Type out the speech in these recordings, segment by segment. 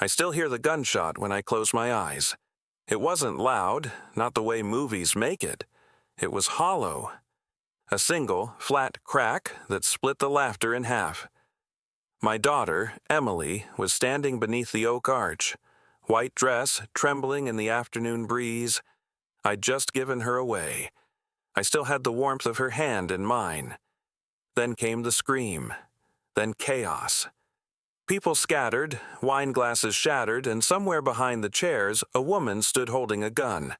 I still hear the gunshot when I close my eyes. It wasn't loud, not the way movies make it. It was hollow. A single, flat crack that split the laughter in half. My daughter, Emily, was standing beneath the oak arch, white dress trembling in the afternoon breeze. I'd just given her away. I still had the warmth of her hand in mine. Then came the scream. Then chaos. People scattered, wine glasses shattered, and somewhere behind the chairs, a woman stood holding a gun.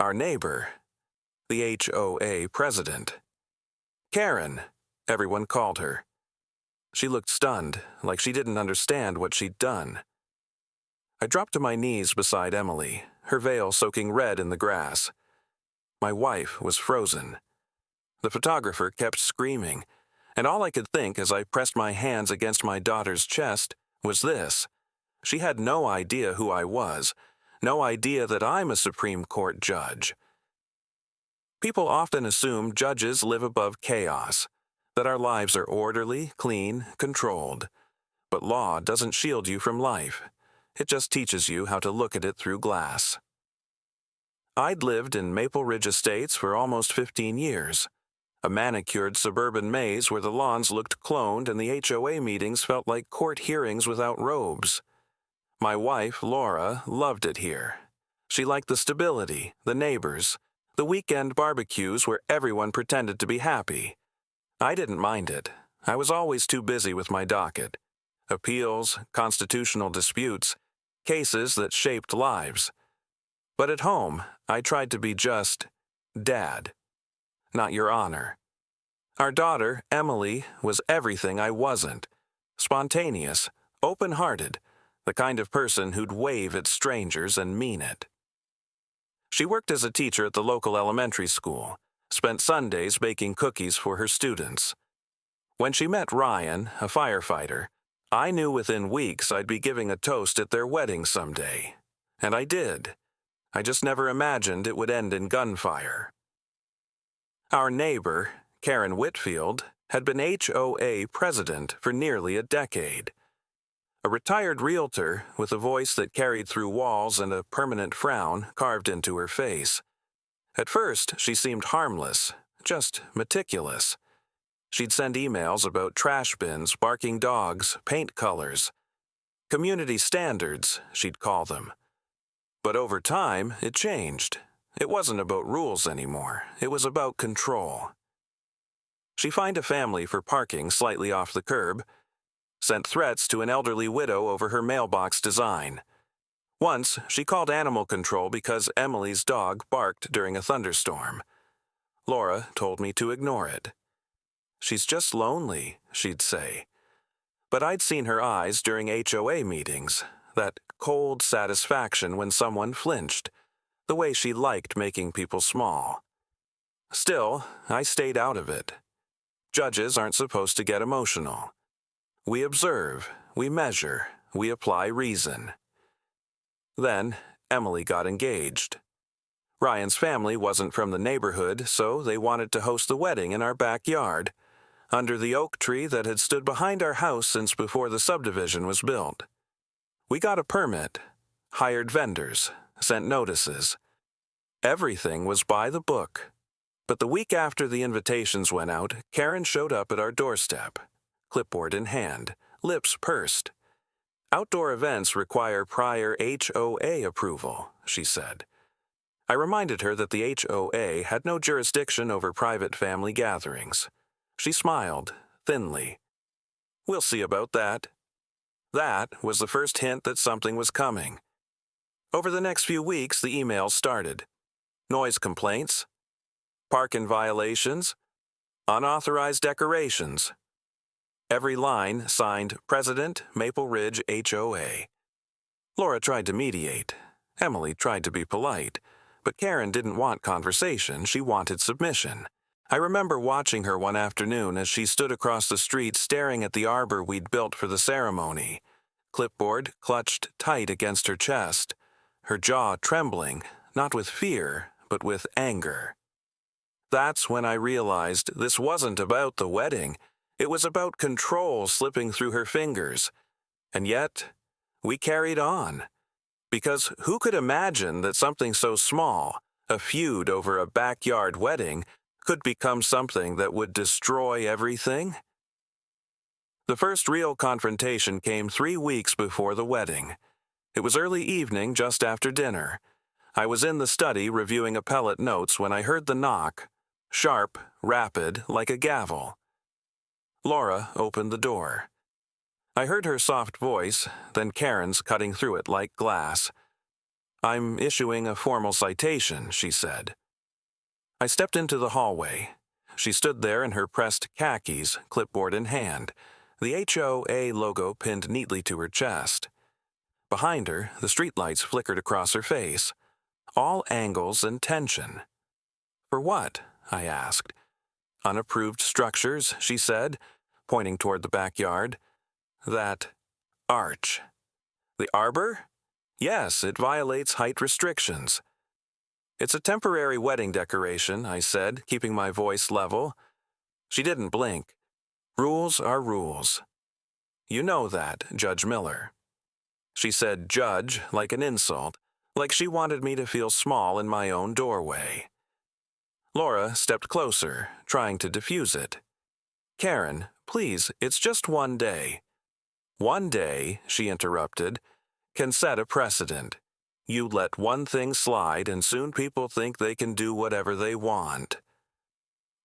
Our neighbor, the HOA president. Karen, everyone called her. She looked stunned, like she didn't understand what she'd done. I dropped to my knees beside Emily, her veil soaking red in the grass. My wife was frozen. The photographer kept screaming, and all I could think as I pressed my hands against my daughter's chest was this. She had no idea who I was, no idea that I'm a Supreme Court judge. People often assume judges live above chaos, that our lives are orderly, clean, controlled. But law doesn't shield you from life. It just teaches you how to look at it through glass. I'd lived in Maple Ridge Estates for almost 15 years, a manicured suburban maze where the lawns looked cloned and the HOA meetings felt like court hearings without robes. My wife, Laura, loved it here. She liked the stability, the neighbors, the weekend barbecues where everyone pretended to be happy. I didn't mind it. I was always too busy with my docket. Appeals, constitutional disputes, cases that shaped lives. But at home, I tried to be just Dad, not Your Honor. Our daughter, Emily, was everything I wasn't. Spontaneous, open-hearted, the kind of person who'd wave at strangers and mean it. She worked as a teacher at the local elementary school, spent Sundays baking cookies for her students. When she met Ryan, a firefighter, I knew within weeks I'd be giving a toast at their wedding someday. And I did. I just never imagined it would end in gunfire. Our neighbor, Karen Whitfield, had been HOA president for nearly a decade. A retired realtor with a voice that carried through walls and a permanent frown carved into her face. At first, she seemed harmless, just meticulous. She'd send emails about trash bins, barking dogs, paint colors. Community standards, she'd call them. But over time, it changed. It wasn't about rules anymore. It was about control. She fined a family for parking slightly off the curb, sent threats to an elderly widow over her mailbox design. Once, she called animal control because Emily's dog barked during a thunderstorm. Laura told me to ignore it. She's just lonely, she'd say. But I'd seen her eyes during HOA meetings, that cold satisfaction when someone flinched, the way she liked making people small. Still, I stayed out of it. Judges aren't supposed to get emotional. We observe, we measure, we apply reason. Then, Emily got engaged. Ryan's family wasn't from the neighborhood, so they wanted to host the wedding in our backyard, under the oak tree that had stood behind our house since before the subdivision was built. We got a permit, hired vendors, sent notices. Everything was by the book. But the week after the invitations went out, Karen showed up at our doorstep, clipboard in hand, lips pursed. Outdoor events require prior HOA approval, she said. I reminded her that the HOA had no jurisdiction over private family gatherings. She smiled, thinly. We'll see about that. That was the first hint that something was coming. Over the next few weeks, the emails started. Noise complaints, parking violations, unauthorized decorations. Every line signed President, Maple Ridge HOA. Laura tried to mediate. Emily tried to be polite. But Karen didn't want conversation, she wanted submission. I remember watching her one afternoon as she stood across the street staring at the arbor we'd built for the ceremony. Clipboard clutched tight against her chest, her jaw trembling, not with fear, but with anger. That's when I realized this wasn't about the wedding. It was about control slipping through her fingers. And yet, we carried on. Because who could imagine that something so small, a feud over a backyard wedding, could become something that would destroy everything? The first real confrontation came 3 weeks before the wedding. It was early evening, just after dinner. I was in the study reviewing appellate notes when I heard the knock, sharp, rapid, like a gavel. Laura opened the door. I heard her soft voice, then Karen's cutting through it like glass. "I'm issuing a formal citation," she said. I stepped into the hallway. She stood there in her pressed khakis, clipboard in hand, the HOA logo pinned neatly to her chest. Behind her, the streetlights flickered across her face, all angles and tension. "For what?" I asked. "Unapproved structures," she said, pointing toward the backyard. "That arch." "The arbor?" "Yes, it violates height restrictions." "It's a temporary wedding decoration," I said, keeping my voice level. She didn't blink. "Rules are rules." "You know that, Judge Miller." She said "judge" like an insult, like she wanted me to feel small in my own doorway. Laura stepped closer, trying to diffuse it. "Karen, please, it's just one day." "One day," she interrupted, "can set a precedent. You let one thing slide and soon people think they can do whatever they want."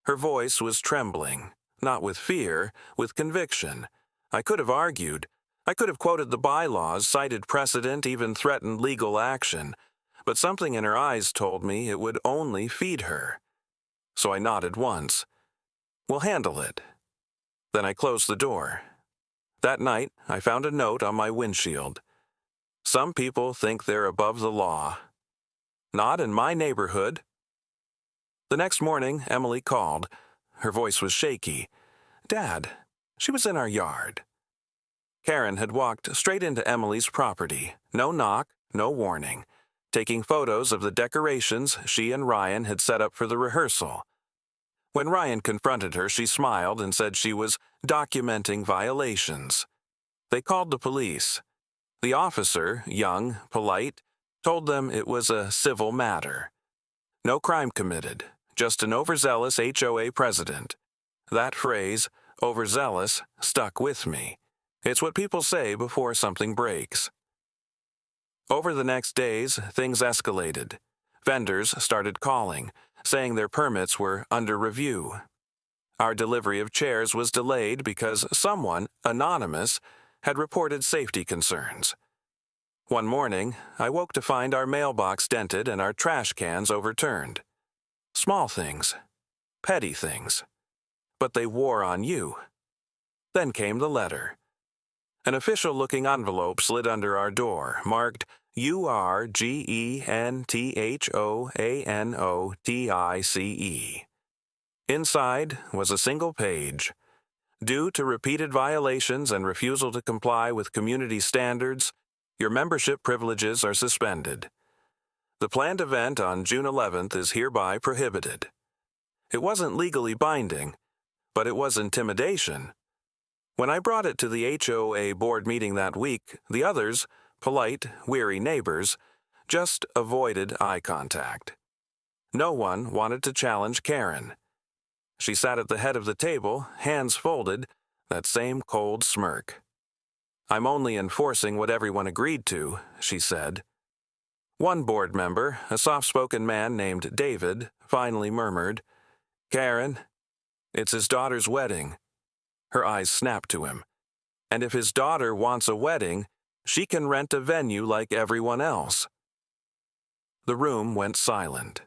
Her voice was trembling, not with fear, with conviction. I could have argued. I could have quoted the bylaws, cited precedent, even threatened legal action, but something in her eyes told me it would only feed her. So I nodded once. "We'll handle it." Then I closed the door. That night, I found a note on my windshield. "Some people think they're above the law. Not in my neighborhood." The next morning, Emily called. Her voice was shaky. "Dad, she was in our yard." Karen had walked straight into Emily's property, no knock, no warning, taking photos of the decorations she and Ryan had set up for the rehearsal. When Ryan confronted her, she smiled and said she was documenting violations. They called the police. The officer, young, polite, told them it was a civil matter. No crime committed, just an overzealous HOA president. That phrase, overzealous, stuck with me. It's what people say before something breaks. Over the next days, things escalated. Vendors started calling, saying their permits were under review. Our delivery of chairs was delayed because someone, anonymous, had reported safety concerns. One morning, I woke to find our mailbox dented and our trash cans overturned. Small things, petty things, but they wore on you. Then came the letter. An official-looking envelope slid under our door, marked URGENTHOANOTICE. Inside was a single page. "Due to repeated violations and refusal to comply with community standards, your membership privileges are suspended. The planned event on June 11th is hereby prohibited." It wasn't legally binding, but it was intimidation. When I brought it to the HOA board meeting that week, the others, polite, weary neighbors, just avoided eye contact. No one wanted to challenge Karen. She sat at the head of the table, hands folded, that same cold smirk. "I'm only enforcing what everyone agreed to," she said. One board member, a soft-spoken man named David, finally murmured, "Karen, it's his daughter's wedding." Her eyes snapped to him. "And if his daughter wants a wedding, she can rent a venue like everyone else." The room went silent.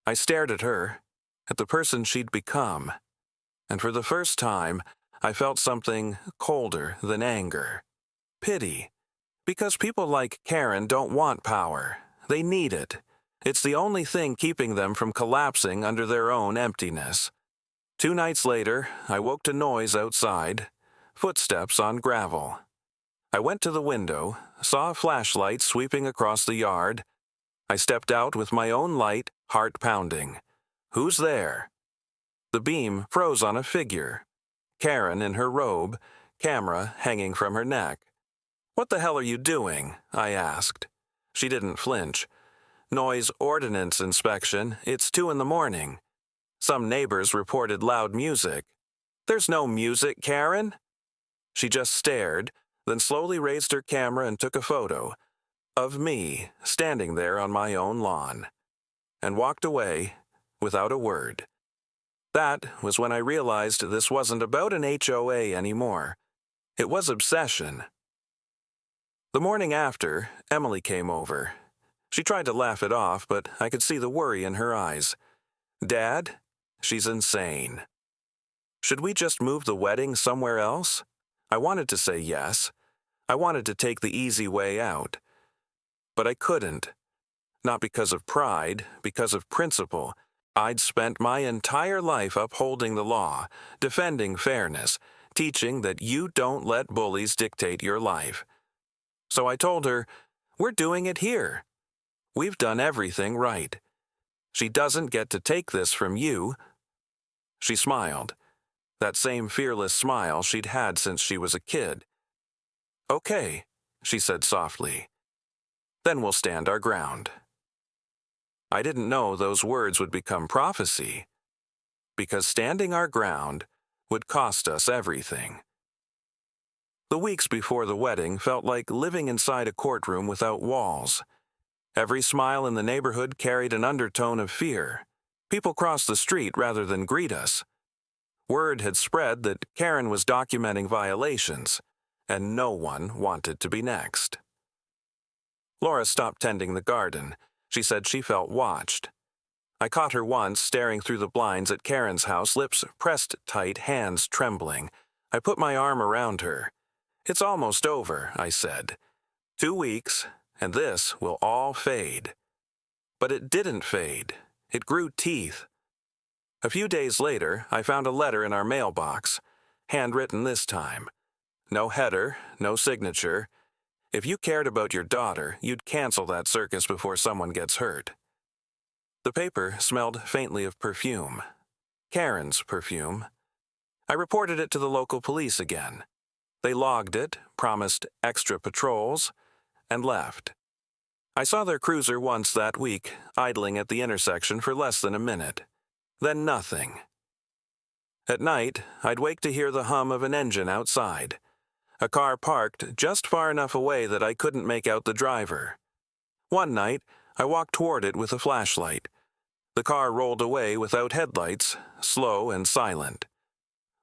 I stared at her, at the person she'd become, and for the first time, I felt something colder than anger. Pity. Because people like Karen don't want power. They need it. It's the only thing keeping them from collapsing under their own emptiness. 2 nights later, I woke to noise outside, footsteps on gravel. I went to the window, saw a flashlight sweeping across the yard. I stepped out with my own light, heart pounding. "Who's there?" The beam froze on a figure. Karen in her robe, camera hanging from her neck. "What the hell are you doing?" I asked. She didn't flinch. "Noise ordinance inspection. It's 2 in the morning. Some neighbors reported loud music." "There's no music, Karen." She just stared, then slowly raised her camera and took a photo of me standing there on my own lawn, and walked away without a word. That was when I realized this wasn't about an HOA anymore. It was obsession. The morning after, Emily came over. She tried to laugh it off, but I could see the worry in her eyes. "Dad, she's insane. Should we just move the wedding somewhere else?" I wanted to say yes. I wanted to take the easy way out. But I couldn't. Not because of pride, because of principle. I'd spent my entire life upholding the law, defending fairness, teaching that you don't let bullies dictate your life. So I told her, "We're doing it here. We've done everything right. She doesn't get to take this from you." She smiled, that same fearless smile she'd had since she was a kid. "Okay," she said softly. "Then we'll stand our ground." I didn't know those words would become prophecy, because standing our ground would cost us everything. The weeks before the wedding felt like living inside a courtroom without walls. Every smile in the neighborhood carried an undertone of fear. People crossed the street rather than greet us. Word had spread that Karen was documenting violations, and no one wanted to be next. Laura stopped tending the garden. She said she felt watched. I caught her once staring through the blinds at Karen's house, lips pressed tight, hands trembling. I put my arm around her. "It's almost over," I said. 2 weeks, and this will all fade." But it didn't fade. It grew teeth. A few days later, I found a letter in our mailbox, handwritten this time. No header, no signature. If you cared about your daughter, you'd cancel that circus before someone gets hurt. The paper smelled faintly of perfume. Karen's perfume. I reported it to the local police again. They logged it, promised extra patrols, and left. I saw their cruiser once that week, idling at the intersection for less than a minute. Then nothing. At night, I'd wake to hear the hum of an engine outside. A car parked just far enough away that I couldn't make out the driver. One night, I walked toward it with a flashlight. The car rolled away without headlights, slow and silent.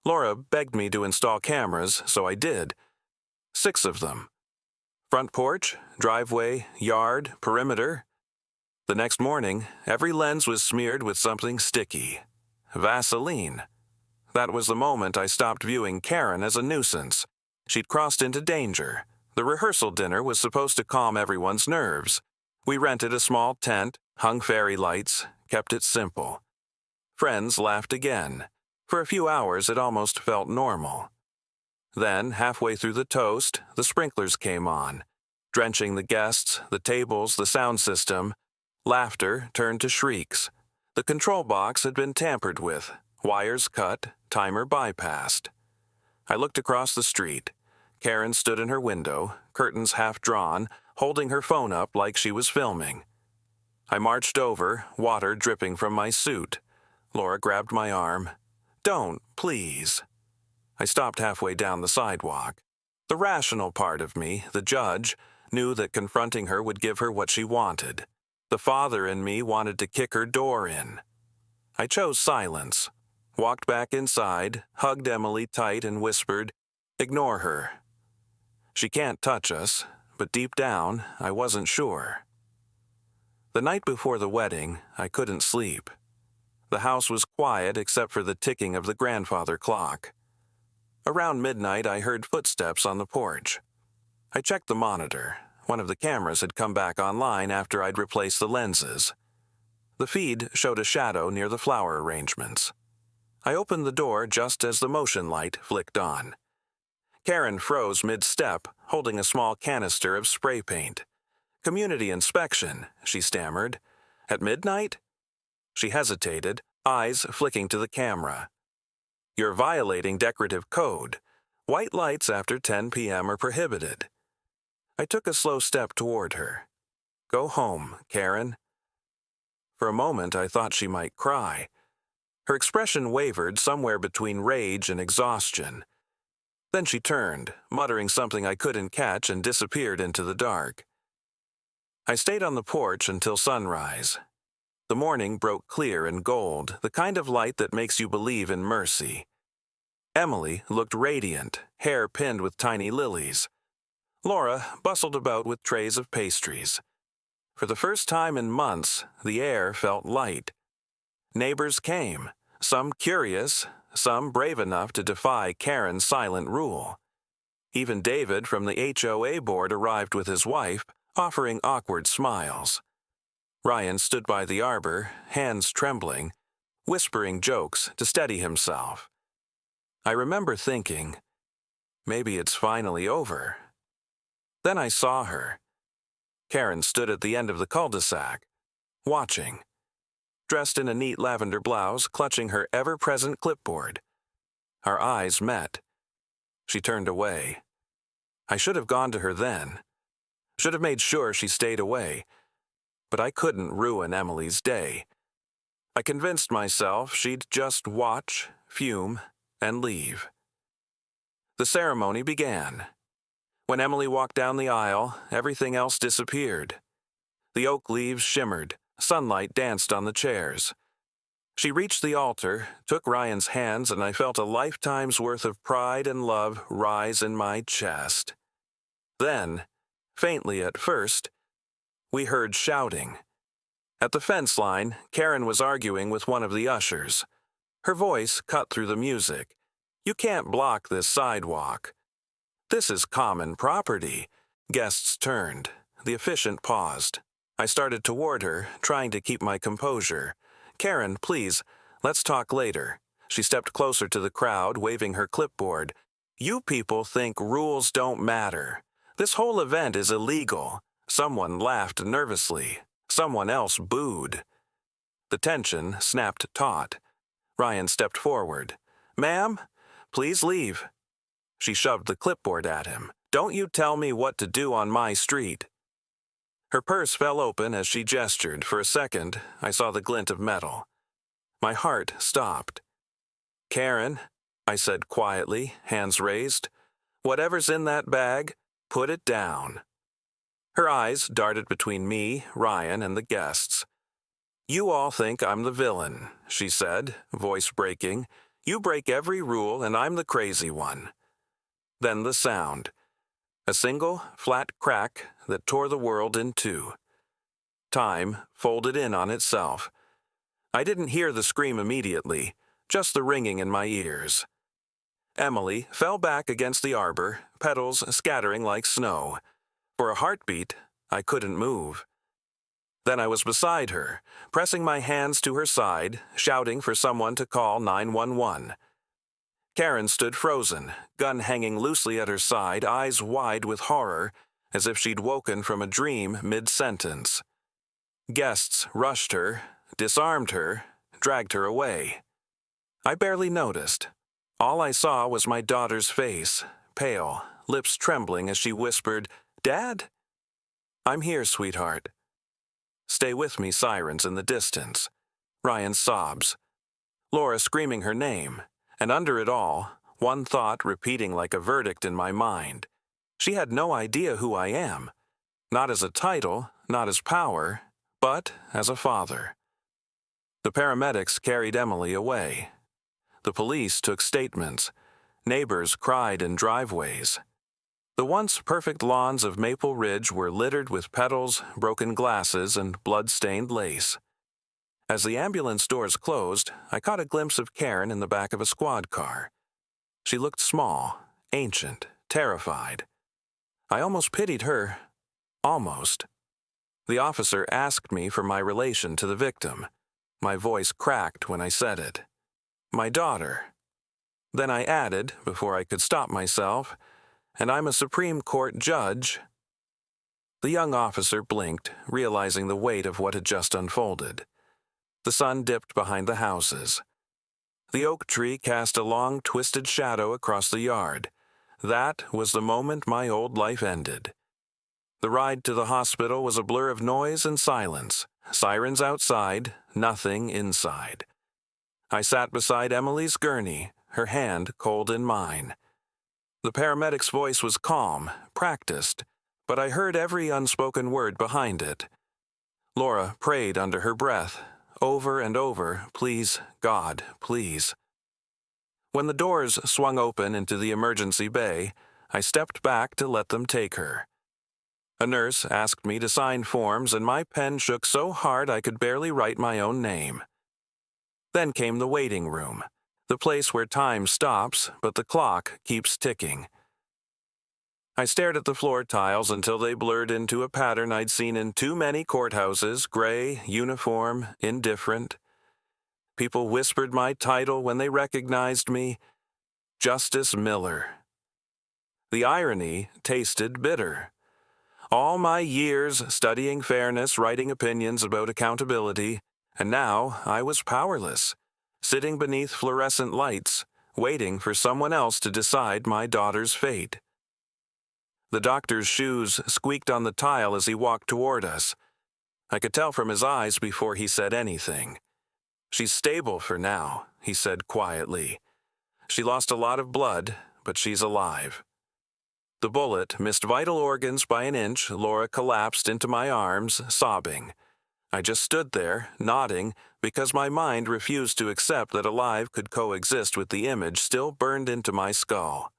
Laura begged me to install cameras, so I did. 6 of them. Front porch, driveway, yard, perimeter. The next morning, every lens was smeared with something sticky. Vaseline. That was the moment I stopped viewing Karen as a nuisance. She'd crossed into danger. The rehearsal dinner was supposed to calm everyone's nerves. We rented a small tent, hung fairy lights, kept it simple. Friends laughed again. For a few hours it almost felt normal. Then, halfway through the toast, the sprinklers came on, drenching the guests, the tables, the sound system. Laughter turned to shrieks. The control box had been tampered with, wires cut, timer bypassed. I looked across the street. Karen stood in her window, curtains half drawn, holding her phone up like she was filming. I marched over, water dripping from my suit. Laura grabbed my arm. "Don't, please." I stopped halfway down the sidewalk. The rational part of me, the judge, knew that confronting her would give her what she wanted. The father in me wanted to kick her door in. I chose silence, walked back inside, hugged Emily tight and whispered, "Ignore her. She can't touch us," but deep down, I wasn't sure. The night before the wedding, I couldn't sleep. The house was quiet except for the ticking of the grandfather clock. Around midnight, I heard footsteps on the porch. I checked the monitor. One of the cameras had come back online after I'd replaced the lenses. The feed showed a shadow near the flower arrangements. I opened the door just as the motion light flicked on. Karen froze mid-step, holding a small canister of spray paint. "Community inspection," she stammered. "At midnight?" She hesitated, eyes flicking to the camera. "You're violating decorative code. White lights after 10 p.m. are prohibited." I took a slow step toward her. "Go home, Karen." For a moment, I thought she might cry. Her expression wavered somewhere between rage and exhaustion. Then she turned, muttering something I couldn't catch, and disappeared into the dark. I stayed on the porch until sunrise. The morning broke clear and gold, the kind of light that makes you believe in mercy. Emily looked radiant, hair pinned with tiny lilies. Laura bustled about with trays of pastries. For the first time in months, the air felt light. Neighbors came, some curious, some brave enough to defy Karen's silent rule. Even David from the HOA board arrived with his wife, offering awkward smiles. Ryan stood by the arbor, hands trembling, whispering jokes to steady himself. I remember thinking, maybe it's finally over. Then I saw her. Karen stood at the end of the cul-de-sac, watching. Dressed in a neat lavender blouse, clutching her ever-present clipboard. Our eyes met. She turned away. I should have gone to her then. Should have made sure she stayed away. But I couldn't ruin Emily's day. I convinced myself she'd just watch, fume, and leave. The ceremony began. When Emily walked down the aisle, everything else disappeared. The oak leaves shimmered, sunlight danced on the chairs. She reached the altar, took Ryan's hands, and I felt a lifetime's worth of pride and love rise in my chest. Then, faintly at first, we heard shouting. At the fence line, Karen was arguing with one of the ushers. Her voice cut through the music. "You can't block this sidewalk." "This is common property." Guests turned. The officiant paused. I started toward her, trying to keep my composure. "Karen, please, let's talk later." She stepped closer to the crowd, waving her clipboard. "You people think rules don't matter. This whole event is illegal." Someone laughed nervously. Someone else booed. The tension snapped taut. Ryan stepped forward. "Ma'am, please leave." She shoved the clipboard at him. "Don't you tell me what to do on my street." Her purse fell open as she gestured. For a second, I saw the glint of metal. My heart stopped. "Karen," I said quietly, hands raised, "whatever's in that bag, put it down." Her eyes darted between me, Ryan, and the guests. "You all think I'm the villain," she said, voice breaking. "You break every rule, and I'm the crazy one." Then the sound. A single, flat crack that tore the world in two. Time folded in on itself. I didn't hear the scream immediately, just the ringing in my ears. Emily fell back against the arbor, petals scattering like snow. For a heartbeat, I couldn't move. Then I was beside her, pressing my hands to her side, shouting for someone to call 911. Karen stood frozen, gun hanging loosely at her side, eyes wide with horror, as if she'd woken from a dream mid-sentence. Guests rushed her, disarmed her, dragged her away. I barely noticed. All I saw was my daughter's face, pale, lips trembling as she whispered, "Dad?" "I'm here, sweetheart." "Stay with me," sirens in the distance. Ryan's sobs. Laura screaming her name, and under it all, one thought repeating like a verdict in my mind. She had no idea who I am. Not as a title, not as power, but as a father. The paramedics carried Emily away. The police took statements. Neighbors cried in driveways. The once perfect lawns of Maple Ridge were littered with petals, broken glasses, and blood-stained lace. As the ambulance doors closed, I caught a glimpse of Karen in the back of a squad car. She looked small, ancient, terrified. I almost pitied her. Almost. The officer asked me for my relation to the victim. My voice cracked when I said it. "My daughter." Then I added, before I could stop myself, "And I'm a Supreme Court judge." The young officer blinked, realizing the weight of what had just unfolded. The sun dipped behind the houses. The oak tree cast a long, twisted shadow across the yard. That was the moment my old life ended. The ride to the hospital was a blur of noise and silence. Sirens outside, nothing inside. I sat beside Emily's gurney, her hand cold in mine. The paramedic's voice was calm, practiced, but I heard every unspoken word behind it. Laura prayed under her breath, over and over, "Please, God, please." When the doors swung open into the emergency bay, I stepped back to let them take her. A nurse asked me to sign forms, and my pen shook so hard I could barely write my own name. Then came the waiting room, the place where time stops, but the clock keeps ticking. I stared at the floor tiles until they blurred into a pattern I'd seen in too many courthouses: gray, uniform, indifferent. People whispered my title when they recognized me: Justice Miller. The irony tasted bitter. All my years studying fairness, writing opinions about accountability, and now I was powerless, sitting beneath fluorescent lights, waiting for someone else to decide my daughter's fate. The doctor's shoes squeaked on the tile as he walked toward us. I could tell from his eyes before he said anything. "She's stable for now," he said quietly. "She lost a lot of blood, but she's alive." The bullet missed vital organs by an inch. Laura collapsed into my arms, sobbing. I just stood there, nodding, because my mind refused to accept that alive could coexist with the image still burned into my skull.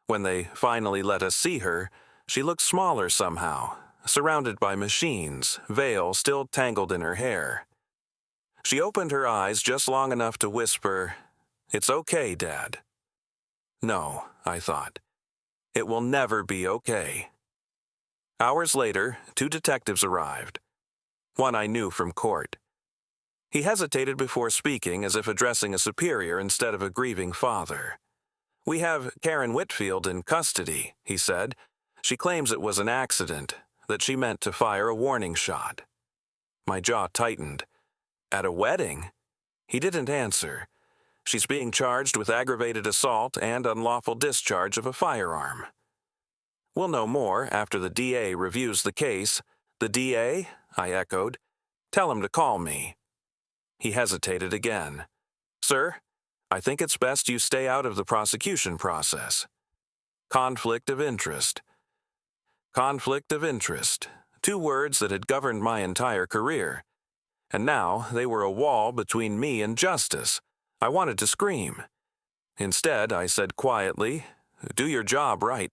When they finally let us see her, she looked smaller somehow, surrounded by machines, veil still tangled in her hair. She opened her eyes just long enough to whisper, "It's okay, Dad." No, I thought. It will never be okay. Hours later, 2 detectives arrived. One I knew from court. He hesitated before speaking, as if addressing a superior instead of a grieving father. "We have Karen Whitfield in custody," he said. "She claims it was an accident, that she meant to fire a warning shot." My jaw tightened. At a wedding? He didn't answer. "She's being charged with aggravated assault and unlawful discharge of a firearm." "We'll know more after the DA reviews the case." "The DA?" I echoed. "Tell him to call me." He hesitated again. "Sir, I think it's best you stay out of the prosecution process." Conflict of interest. Conflict of interest. 2 words that had governed my entire career. And now they were a wall between me and justice. I wanted to scream. Instead, I said quietly, "Do your job right."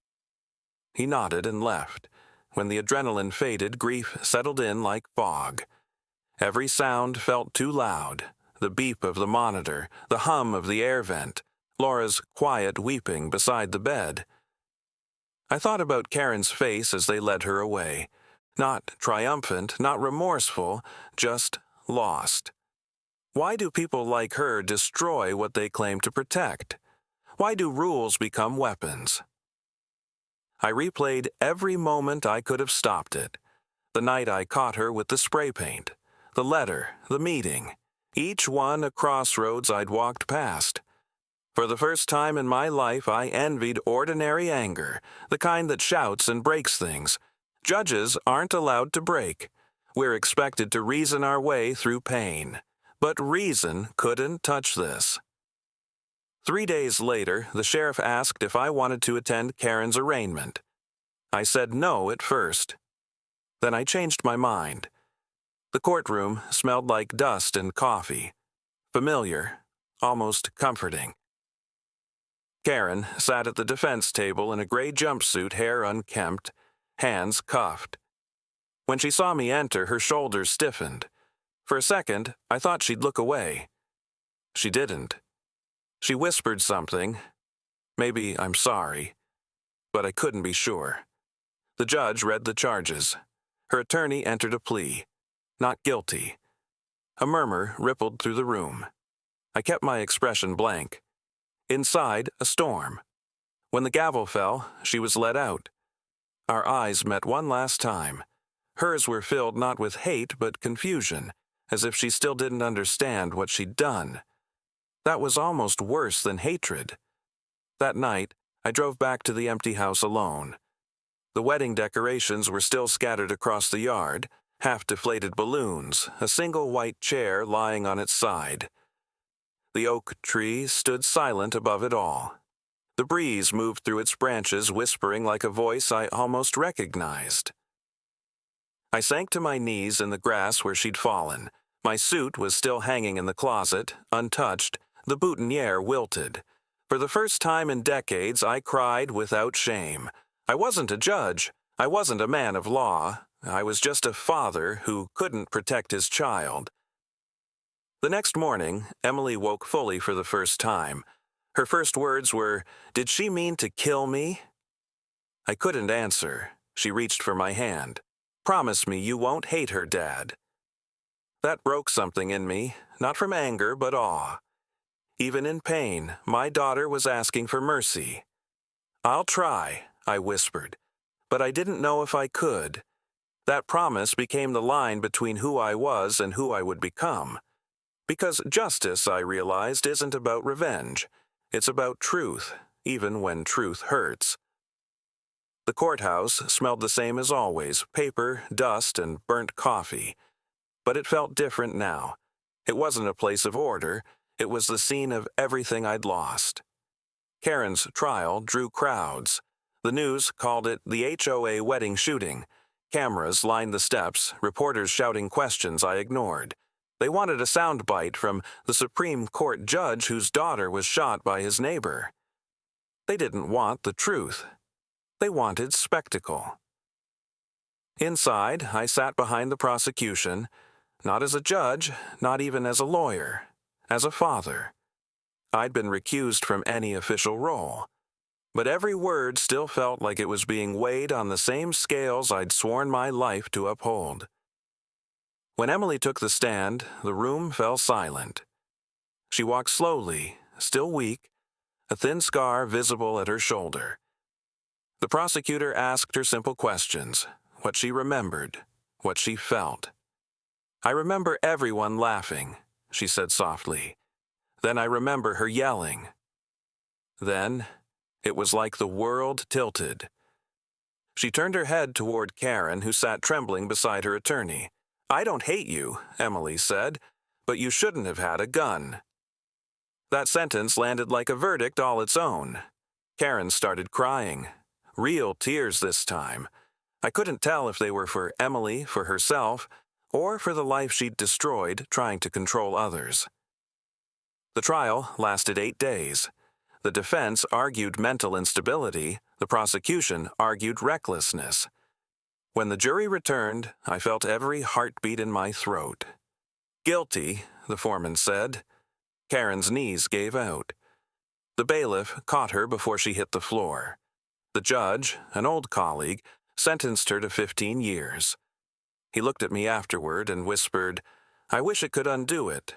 He nodded and left. When the adrenaline faded, grief settled in like fog. Every sound felt too loud. The beep of the monitor, the hum of the air vent, Laura's quiet weeping beside the bed. I thought about Karen's face as they led her away. Not triumphant, not remorseful, just lost. Why do people like her destroy what they claim to protect? Why do rules become weapons? I replayed every moment I could have stopped it. The night I caught her with the spray paint, the letter, the meeting, each one a crossroads I'd walked past. For the first time in my life, I envied ordinary anger, the kind that shouts and breaks things. Judges aren't allowed to break. We're expected to reason our way through pain. But reason couldn't touch this. 3 days later, the sheriff asked if I wanted to attend Karen's arraignment. I said no at first. Then I changed my mind. The courtroom smelled like dust and coffee. Familiar, almost comforting. Karen sat at the defense table in a gray jumpsuit, hair unkempt, hands cuffed. When she saw me enter, her shoulders stiffened. For a second, I thought she'd look away. She didn't. She whispered something. Maybe "I'm sorry," but I couldn't be sure. The judge read the charges. Her attorney entered a plea. Not guilty. A murmur rippled through the room. I kept my expression blank. Inside, a storm. When the gavel fell, she was let out. Our eyes met one last time. Hers were filled not with hate but confusion, as if she still didn't understand what she'd done. That was almost worse than hatred. That night, I drove back to the empty house alone. The wedding decorations were still scattered across the yard, half-deflated balloons, a single white chair lying on its side. The oak tree stood silent above it all. The breeze moved through its branches, whispering like a voice I almost recognized. I sank to my knees in the grass where she'd fallen. My suit was still hanging in the closet, untouched, the boutonniere wilted. For the first time in decades, I cried without shame. I wasn't a judge. I wasn't a man of law. I was just a father who couldn't protect his child. The next morning, Emily woke fully for the first time. Her first words were, "Did she mean to kill me?" I couldn't answer. She reached for my hand. "Promise me you won't hate her, Dad." That broke something in me, not from anger but awe. Even in pain, my daughter was asking for mercy. "I'll try," I whispered, but I didn't know if I could. That promise became the line between who I was and who I would become. Because justice, I realized, isn't about revenge. It's about truth, even when truth hurts. The courthouse smelled the same as always, paper, dust, and burnt coffee. But it felt different now. It wasn't a place of order. It was the scene of everything I'd lost. Karen's trial drew crowds. The news called it the HOA wedding shooting. Cameras lined the steps, reporters shouting questions I ignored. They wanted a soundbite from the Supreme Court judge whose daughter was shot by his neighbor. They didn't want the truth. They wanted spectacle. Inside, I sat behind the prosecution, not as a judge, not even as a lawyer, as a father. I'd been recused from any official role, but every word still felt like it was being weighed on the same scales I'd sworn my life to uphold. When Emily took the stand, the room fell silent. She walked slowly, still weak, a thin scar visible at her shoulder. The prosecutor asked her simple questions, what she remembered, what she felt. "I remember everyone laughing," she said softly. "Then I remember her yelling." Then, it was like the world tilted. She turned her head toward Karen, who sat trembling beside her attorney. "I don't hate you," Emily said, "but you shouldn't have had a gun." That sentence landed like a verdict all its own. Karen started crying. Real tears this time. I couldn't tell if they were for Emily, for herself, or for the life she'd destroyed trying to control others. The trial lasted 8 days. The defense argued mental instability, the prosecution argued recklessness. When the jury returned, I felt every heartbeat in my throat. "Guilty," the foreman said. Karen's knees gave out. The bailiff caught her before she hit the floor. The judge, an old colleague, sentenced her to 15 years. He looked at me afterward and whispered, "I wish it could undo it."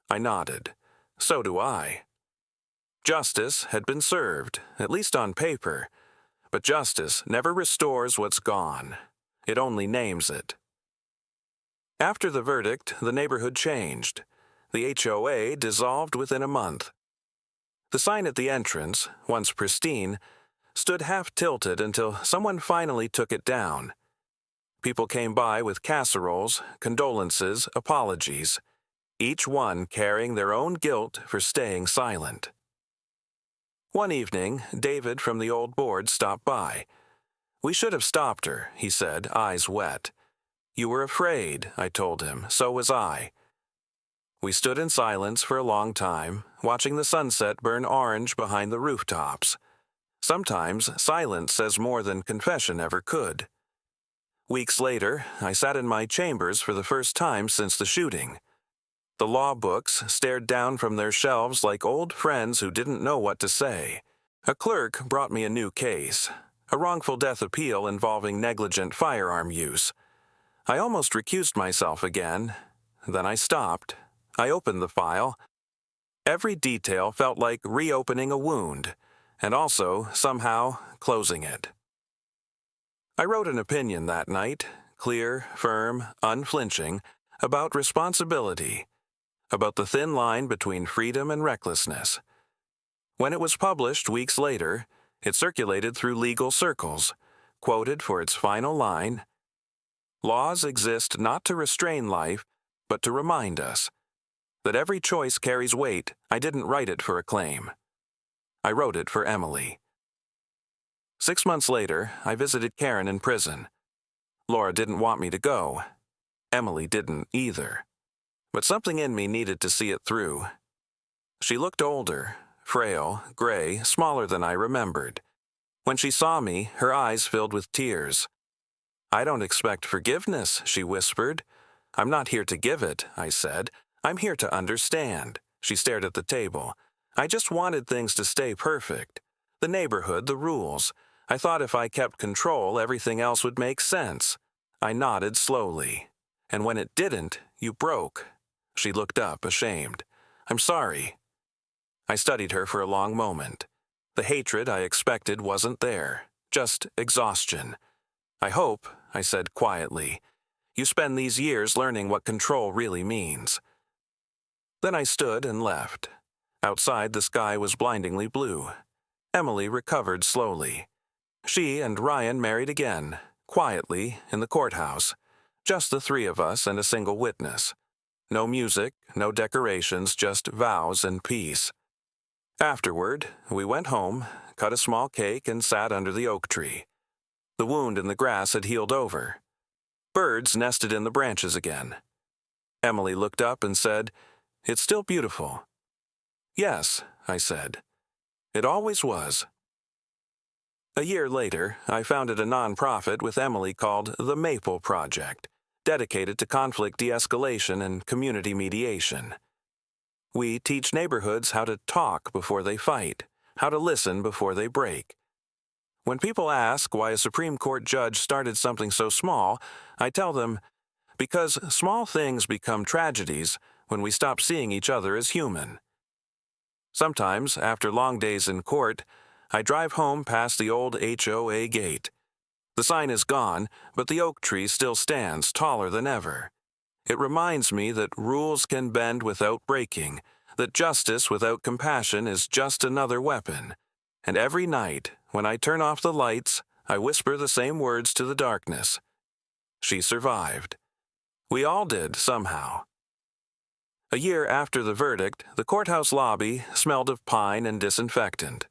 I nodded. So do I. Justice had been served, at least on paper. But justice never restores what's gone. It only names it. After the verdict, the neighborhood changed. The HOA dissolved within a month. The sign at the entrance, once pristine, stood half-tilted until someone finally took it down. People came by with casseroles, condolences, apologies, each one carrying their own guilt for staying silent. One evening, David from the old board stopped by. "We should have stopped her," he said, eyes wet. "You were afraid," I told him. "So was I." We stood in silence for a long time, watching the sunset burn orange behind the rooftops. Sometimes silence says more than confession ever could. Weeks later, I sat in my chambers for the first time since the shooting. The law books stared down from their shelves like old friends who didn't know what to say. A clerk brought me a new case, a wrongful death appeal involving negligent firearm use. I almost recused myself again. Then I stopped. I opened the file. Every detail felt like reopening a wound, and also, somehow, closing it. I wrote an opinion that night, clear, firm, unflinching, about responsibility, about the thin line between freedom and recklessness. When it was published weeks later, it circulated through legal circles. quoted for its final line, "Laws exist not to restrain life, but to remind us that every choice carries weight. I didn't write it for acclaim. I wrote it for Emily." 6 months later, I visited Karen in prison. Laura didn't want me to go. Emily didn't either. But something in me needed to see it through. She looked older, frail, gray, smaller than I remembered. When she saw me, her eyes filled with tears. "I don't expect forgiveness," she whispered. "I'm not here to give it," I said. "I'm here to understand." She stared at the table. "I just wanted things to stay perfect. The neighborhood, the rules. I thought if I kept control, everything else would make sense." I nodded slowly. "And when it didn't, you broke." She looked up, ashamed. "I'm sorry." I studied her for a long moment. The hatred I expected wasn't there, just exhaustion. "I hope," I said quietly, "you spend these years learning what control really means." Then I stood and left. Outside, the sky was blindingly blue. Emily recovered slowly. She and Ryan married again, quietly, in the courthouse. Just the three of us and a single witness. No music, no decorations, just vows and peace. Afterward, we went home, cut a small cake, and sat under the oak tree. The wound in the grass had healed over. Birds nested in the branches again. Emily looked up and said, "It's still beautiful." "Yes," I said. "It always was." A year later, I founded a nonprofit with Emily called the Maple Project, dedicated to conflict de-escalation and community mediation. We teach neighborhoods how to talk before they fight, how to listen before they break. When people ask why a Supreme Court judge started something so small, I tell them, because small things become tragedies when we stop seeing each other as human. Sometimes, after long days in court, I drive home past the old HOA gate. The sign is gone, but the oak tree still stands taller than ever. It reminds me that rules can bend without breaking, that justice without compassion is just another weapon. And every night, when I turn off the lights, I whisper the same words to the darkness. She survived. We all did, somehow. A year after the verdict, the courthouse lobby smelled of pine and disinfectant.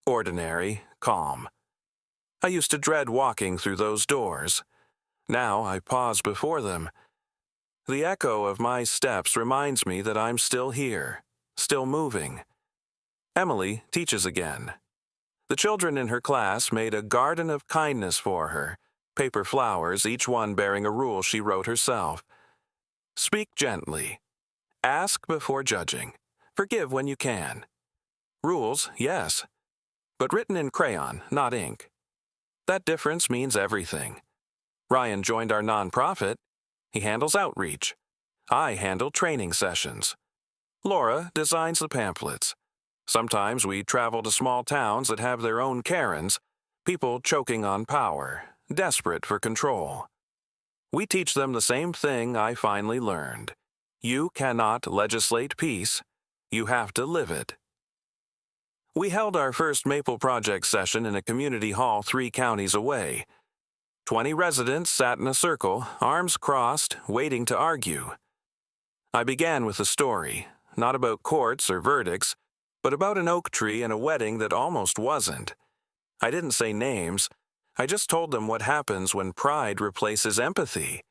Ordinary, calm. I used to dread walking through those doors. Now I pause before them. The echo of my steps reminds me that I'm still here, still moving. Emily teaches again. The children in her class made a garden of kindness for her, paper flowers, each one bearing a rule she wrote herself. Speak gently. Ask before judging. Forgive when you can. Rules, yes, but written in crayon, not ink. That difference means everything. Ryan joined our nonprofit. He handles outreach. I handle training sessions. Laura designs the pamphlets. Sometimes we travel to small towns that have their own Karens, people choking on power, desperate for control. We teach them the same thing I finally learned. You cannot legislate peace. You have to live it. We held our first Maple Project session in a community hall 3 counties away. 20 residents sat in a circle, arms crossed, waiting to argue. I began with a story, not about courts or verdicts, but about an oak tree and a wedding that almost wasn't. I didn't say names. I just told them what happens when pride replaces empathy.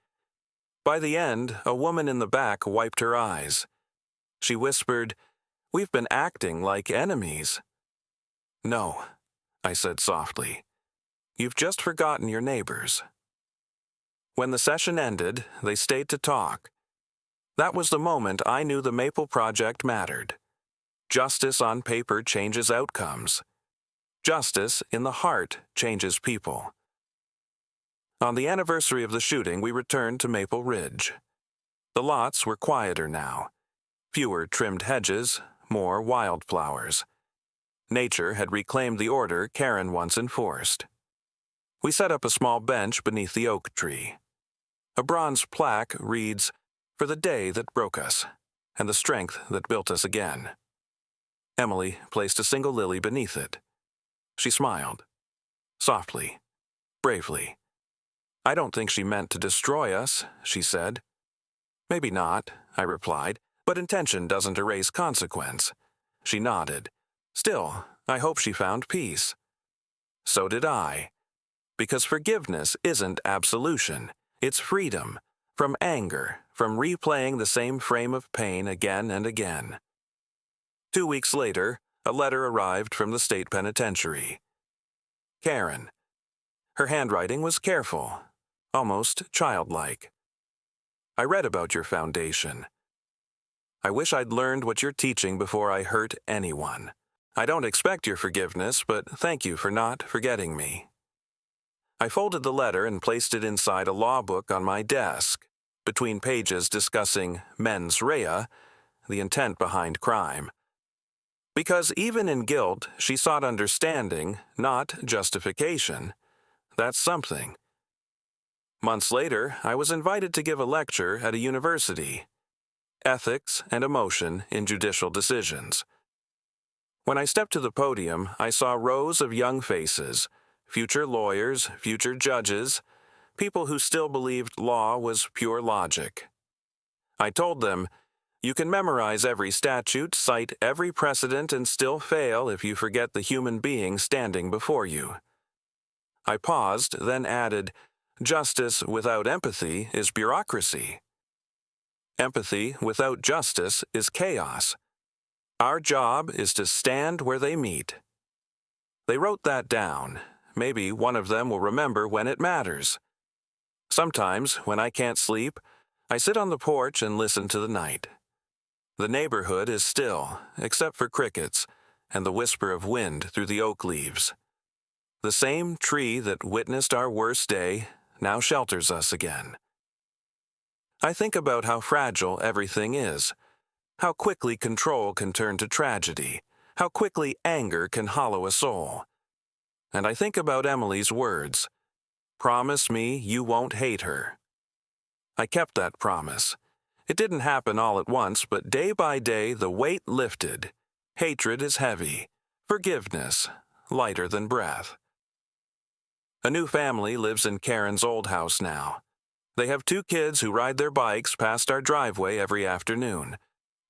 By the end, a woman in the back wiped her eyes. She whispered, "We've been acting like enemies." "No," I said softly. "You've just forgotten your neighbors." When the session ended, they stayed to talk. That was the moment I knew the Maple Project mattered. Justice on paper changes outcomes. Justice in the heart changes people. On the anniversary of the shooting, we returned to Maple Ridge. The lots were quieter now. Fewer trimmed hedges, more wildflowers. Nature had reclaimed the order Karen once enforced. We set up a small bench beneath the oak tree. A bronze plaque reads, "For the day that broke us, and the strength that built us again." Emily placed a single lily beneath it. She smiled. Softly. bravely. "I don't think she meant to destroy us," she said. "Maybe not," I replied, "but intention doesn't erase consequence." She nodded. "Still, I hope she found peace." So did I. Because forgiveness isn't absolution. It's freedom from anger, from replaying the same frame of pain again and again. 2 weeks later, a letter arrived from the state penitentiary. Karen. Her handwriting was careful, almost childlike. "I read about your foundation. I wish I'd learned what you're teaching before I hurt anyone. I don't expect your forgiveness, but thank you for not forgetting me." I folded the letter and placed it inside a law book on my desk, between pages discussing mens rea, the intent behind crime. Because even in guilt, she sought understanding, not justification. That's something. Months later, I was invited to give a lecture at a university. Ethics and Emotion in Judicial Decisions. When I stepped to the podium, I saw rows of young faces, future lawyers, future judges, people who still believed law was pure logic. I told them, "You can memorize every statute, cite every precedent, and still fail if you forget the human being standing before you." I paused, then added, "Justice without empathy is bureaucracy. Empathy without justice is chaos. Our job is to stand where they meet." They wrote that down. Maybe one of them will remember when it matters. Sometimes, when I can't sleep, I sit on the porch and listen to the night. The neighborhood is still, except for crickets and the whisper of wind through the oak leaves. The same tree that witnessed our worst day now shelters us again. I think about how fragile everything is, how quickly control can turn to tragedy, how quickly anger can hollow a soul. And I think about Emily's words, "Promise me you won't hate her." I kept that promise. It didn't happen all at once, but day by day the weight lifted. Hatred is heavy, forgiveness lighter than breath. A new family lives in Karen's old house now. They have 2 kids who ride their bikes past our driveway every afternoon.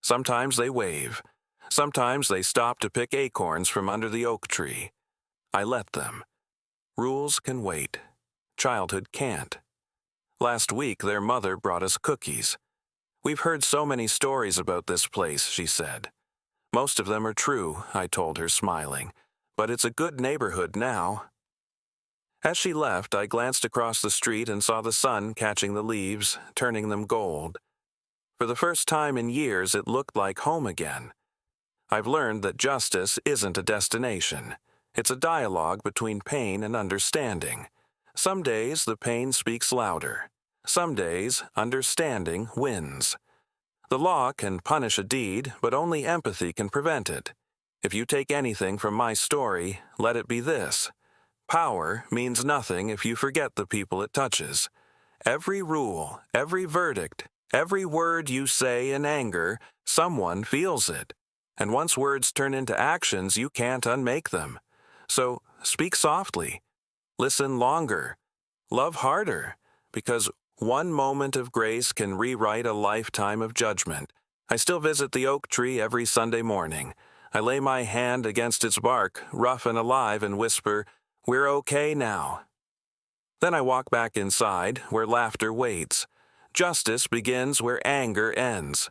Sometimes they wave. Sometimes they stop to pick acorns from under the oak tree. I let them. Rules can wait. Childhood can't. Last week, their mother brought us cookies. "We've heard so many stories about this place," she said. "Most of them are true," I told her, smiling. "But it's a good neighborhood now." As she left, I glanced across the street and saw the sun catching the leaves, turning them gold. For the first time in years, it looked like home again. I've learned that justice isn't a destination. It's a dialogue between pain and understanding. Some days the pain speaks louder. Some days understanding wins. The law can punish a deed, but only empathy can prevent it. If you take anything from my story, let it be this. Power means nothing if you forget the people it touches. Every rule, every verdict, every word you say in anger, someone feels it. And once words turn into actions, you can't unmake them. So speak softly. Listen longer. Love harder. Because one moment of grace can rewrite a lifetime of judgment. I still visit the oak tree every Sunday morning. I lay my hand against its bark, rough and alive, and whisper, "We're okay now." Then I walk back inside, where laughter waits. Justice begins where anger ends.